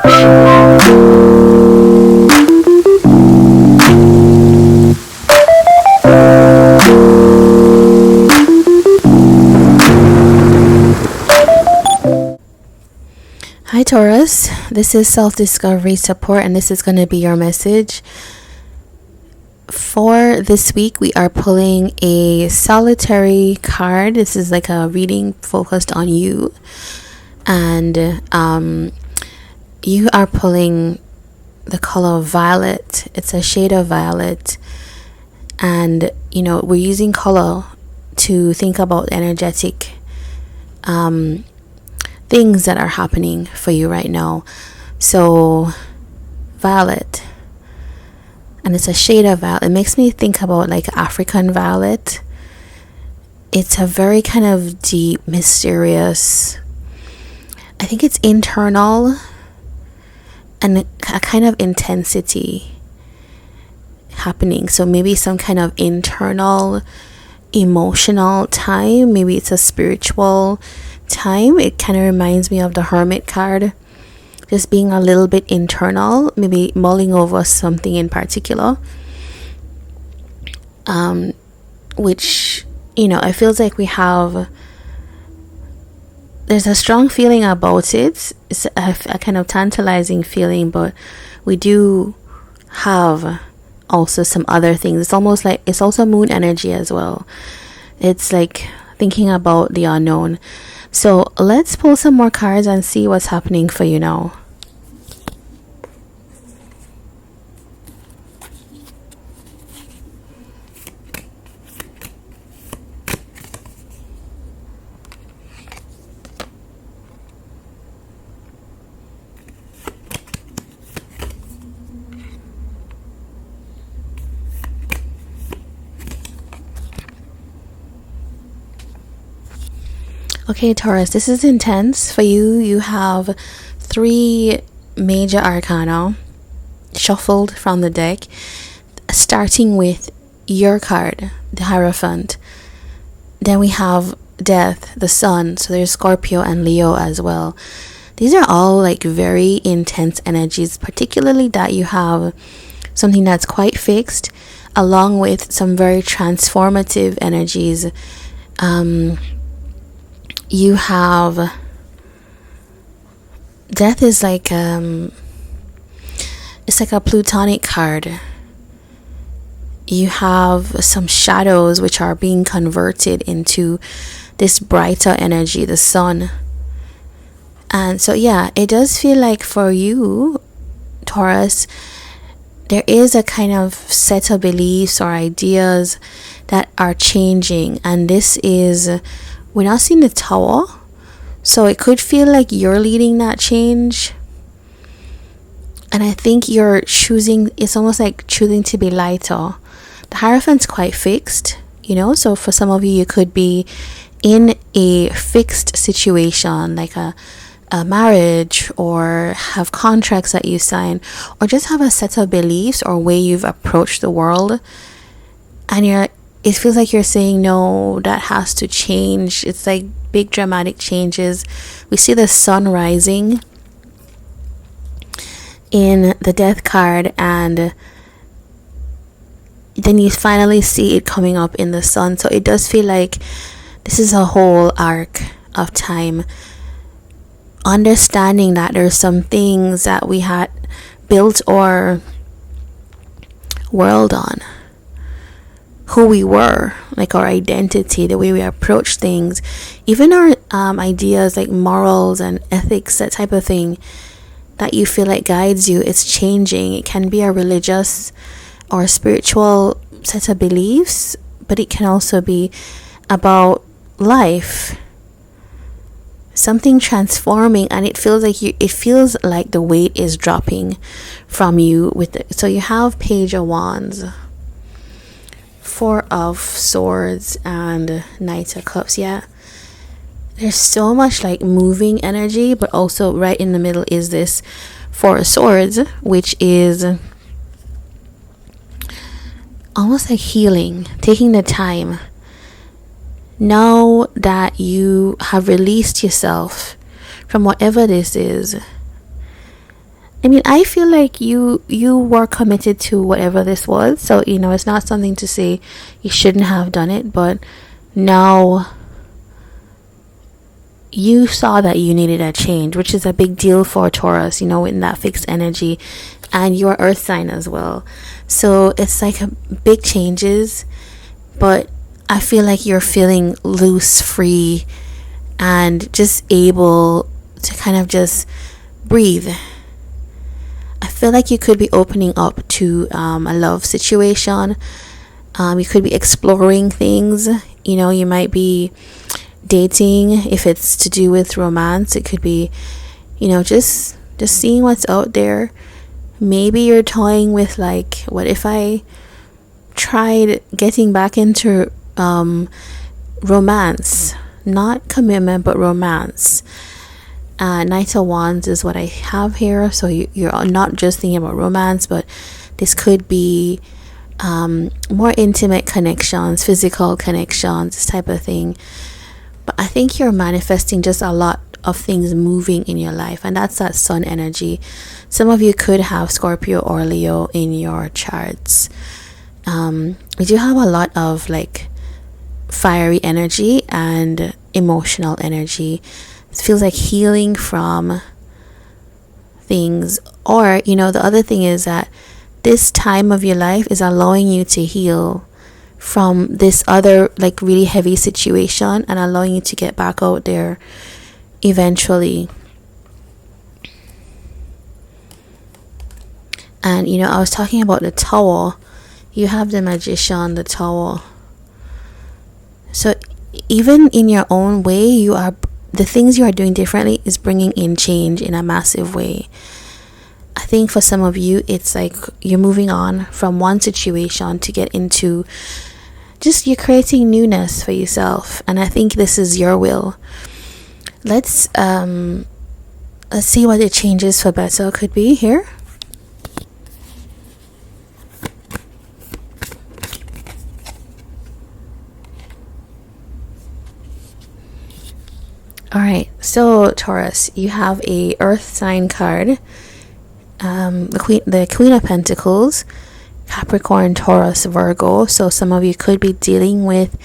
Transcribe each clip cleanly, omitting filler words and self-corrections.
Hi Taurus, this is self-discovery support and this is going to be your message. For this week, we are pulling a solitary card. This is like a reading focused on you. And you are pulling the color violet. It's a shade of violet. And, we're using color to think about energetic things that are happening for you right now. So violet, and it's a shade of violet. It makes me think about like African violet. It's a very kind of deep, mysterious, I think it's internal, and a kind of intensity happening. So maybe some kind of internal emotional time. Maybe it's a spiritual time. It kind of reminds me of the Hermit card, just being a little bit internal, maybe mulling over something in particular, which it feels like there's a strong feeling about it. It's a kind of tantalizing feeling, but we do have also some other things. It's almost like it's also moon energy as well. It's like thinking about the unknown. So let's pull some more cards and see what's happening for you now. Okay, Taurus, this is intense for you. You have 3 major arcana shuffled from the deck, starting with your card, the Hierophant. Then we have Death, the Sun. So there's Scorpio and Leo as well. These are all like very intense energies, particularly that you have something that's quite fixed, along with some very transformative energies. You have Death is like it's like a plutonic card. You have some shadows which are being converted into this brighter energy, the sun. And so it does feel like for you, Taurus, there is a kind of set of beliefs or ideas that are changing, and this is, we're not seeing the Tower, so it could feel like you're leading that change. And I think you're choosing, it's almost like choosing to be lighter. The Hierophant's quite fixed, so for some of you, you could be in a fixed situation, like a marriage, or have contracts that you sign, or just have a set of beliefs or way you've approached the world, and it feels like you're saying, no, that has to change. It's like big dramatic changes. We see the sun rising in the Death card, and then you finally see it coming up in the sun. So it does feel like this is a whole arc of time. Understanding that there's some things that we had built our world on, who we were, like our identity, the way we approach things, even our ideas like morals and ethics, that type of thing that you feel like guides you, it's changing. It can be a religious or spiritual set of beliefs, but it can also be about life, something transforming, and it feels like the weight is dropping from you with it. So you have Page of Wands, 4 of Swords, and Knight of Cups. There's so much like moving energy, but also right in the middle is this 4 of Swords, which is almost like healing, taking the time. Know that you have released yourself from whatever this is, I mean, I feel like you were committed to whatever this was. So, it's not something to say you shouldn't have done it, but now you saw that you needed a change, which is a big deal for Taurus, in that fixed energy, and your earth sign as well. So it's like big changes, but I feel like you're feeling loose, free, and just able to kind of just breathe. I feel like you could be opening up to a love situation. You could be exploring things. You might be dating. If it's to do with romance, it could be, just seeing what's out there. Maybe you're toying with, like, what if I tried getting back into romance, not commitment, but romance. Knight of Wands is what I have here. So you're not just thinking about romance, but this could be more intimate connections, physical connections, this type of thing. But I think you're manifesting just a lot of things moving in your life, and that's that sun energy. Some of you could have Scorpio or Leo in your charts. We do have a lot of like fiery energy and emotional energy. It feels like healing from things. Or, the other thing is that this time of your life is allowing you to heal from this other like really heavy situation and allowing you to get back out there eventually. And I was talking about the Tower. You have the Magician, the Tower. So even in your own way, the things you are doing differently is bringing in change in a massive way. I think for some of you, it's like you're moving on from one situation to get into just you're creating newness for yourself, and I think this is your will. Let's see what the changes for better could be here. All right, so Taurus, you have a Earth sign card, the Queen of Pentacles, Capricorn, Taurus, Virgo. So some of you could be dealing with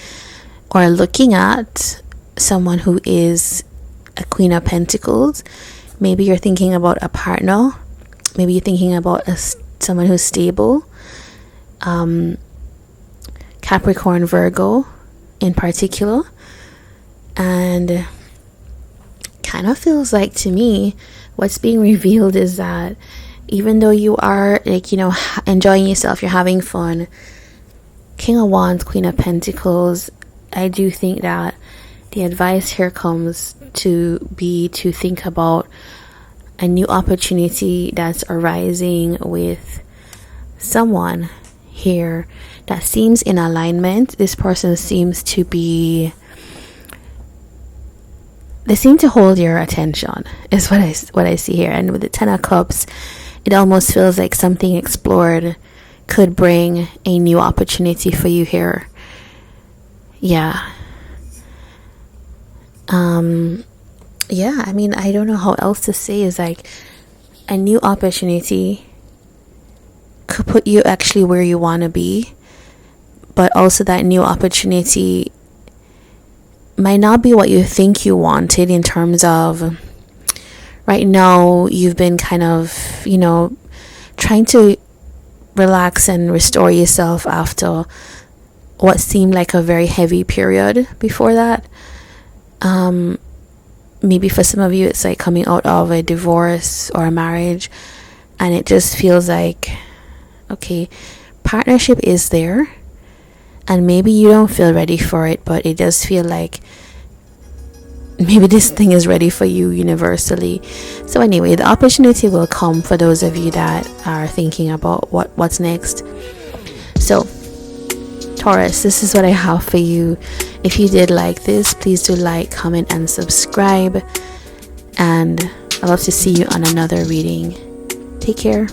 or looking at someone who is a Queen of Pentacles. Maybe you're thinking about a partner. Maybe you're thinking about someone who's stable. Capricorn, Virgo in particular. And kind of feels like to me what's being revealed is that even though you are like enjoying yourself, you're having fun, King of Wands, Queen of Pentacles, I do think that the advice here comes to be to think about a new opportunity that's arising with someone here that seems in alignment. This person seems to be, they seem to hold your attention is what I see here. And with the Ten of Cups, it almost feels like something explored could bring a new opportunity for you here. Yeah. Yeah, I mean, I don't know how else to say. Is like a new opportunity could put you actually where you want to be, but also that new opportunity might not be what you think you wanted. In terms of right now you've been kind of trying to relax and restore yourself after what seemed like a very heavy period before that. Maybe for some of you it's like coming out of a divorce or a marriage, and it just feels like, okay, partnership is there, and maybe you don't feel ready for it, but it does feel like maybe this thing is ready for you universally. So anyway, the opportunity will come for those of you that are thinking about what's next. So Taurus, this is what I have for you. If you did like this, please do like, comment, and subscribe. And I'd love to see you on another reading. Take care.